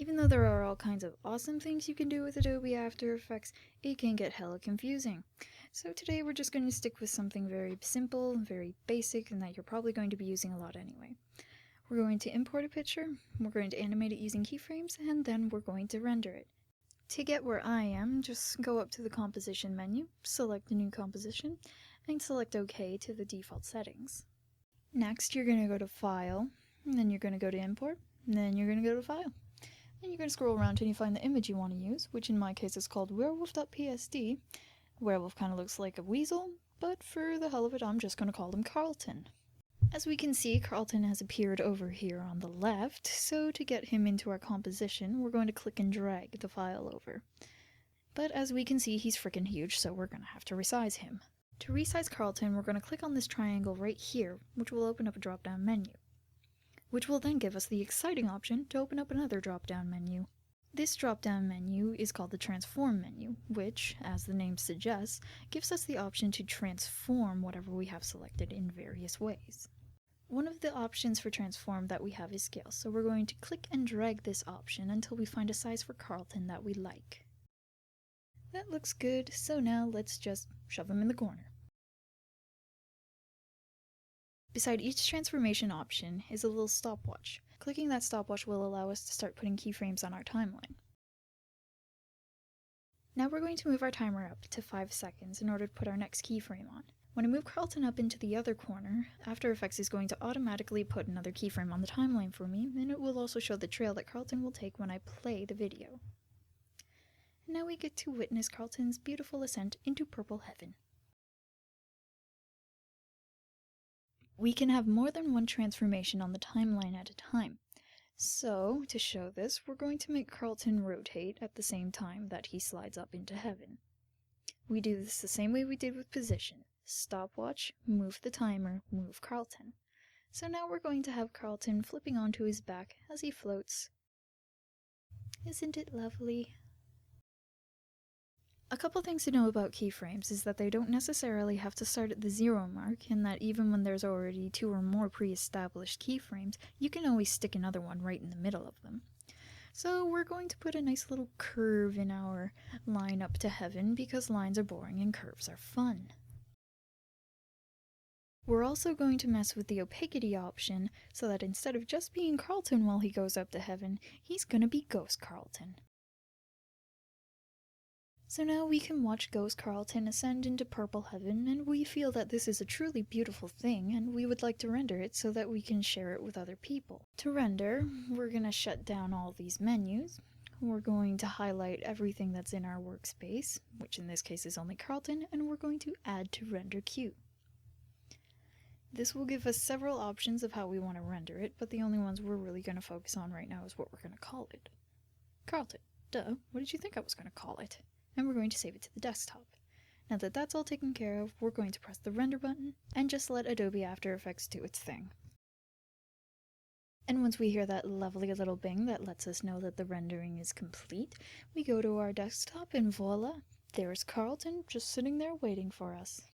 Even though there are all kinds of awesome things you can do with Adobe After Effects, it can get hella confusing. So today we're just going to stick with something very simple, very basic, and that you're probably going to be using a lot anyway. We're going to import a picture, we're going to animate it using keyframes, and then we're going to render it. To get where I am, just go up to the composition menu, select the new composition, and select OK to the default settings. Next, you're going to go to File, and then you're going to go to Import, and then you're going to go to File. Then you're going to scroll around till you find the image you want to use, which in my case is called werewolf.psd. Werewolf kind of looks like a weasel, but for the hell of it, I'm just going to call him Carlton. As we can see, Carlton has appeared over here on the left, so to get him into our composition, we're going to click and drag the file over. But as we can see, he's freaking huge, so we're going to have to resize him. To resize Carlton, we're going to click on this triangle right here, which will open up a drop-down menu, which will then give us the exciting option to open up another drop-down menu. This drop-down menu is called the Transform menu, which, as the name suggests, gives us the option to transform whatever we have selected in various ways. One of the options for transform that we have is scale, so we're going to click and drag this option until we find a size for Carlton that we like. That looks good, so now let's just shove him in the corner. Beside each transformation option is a little stopwatch. Clicking that stopwatch will allow us to start putting keyframes on our timeline. Now we're going to move our timer up to 5 seconds in order to put our next keyframe on. When I move Carlton up into the other corner, After Effects is going to automatically put another keyframe on the timeline for me, and it will also show the trail that Carlton will take when I play the video. And now we get to witness Carlton's beautiful ascent into purple heaven. We can have more than one transformation on the timeline at a time. So, to show this, we're going to make Carlton rotate at the same time that he slides up into heaven. We do this the same way we did with position. Stopwatch, move the timer, move Carlton. So now we're going to have Carlton flipping onto his back as he floats. Isn't it lovely? A couple things to know about keyframes is that they don't necessarily have to start at the 0 mark, and that even when there's already 2 or more pre-established keyframes, you can always stick another one right in the middle of them. So we're going to put a nice little curve in our line up to heaven because lines are boring and curves are fun. We're also going to mess with the opacity option so that instead of just being Carlton while he goes up to heaven, he's gonna be Ghost Carlton. So now we can watch Ghost Carlton ascend into purple heaven, and we feel that this is a truly beautiful thing, and we would like to render it so that we can share it with other people. To render, we're going to shut down all these menus. We're going to highlight everything that's in our workspace, which in this case is only Carlton, and we're going to add to render queue. This will give us several options of how we want to render it, but the only ones we're really going to focus on right now is what we're going to call it. Carlton. Duh, what did you think I was going to call it? And we're going to save it to the desktop. Now that that's all taken care of, we're going to press the render button and just let Adobe After Effects do its thing. And once we hear that lovely little bing that lets us know that the rendering is complete, we go to our desktop and voila, there's Carlton just sitting there waiting for us.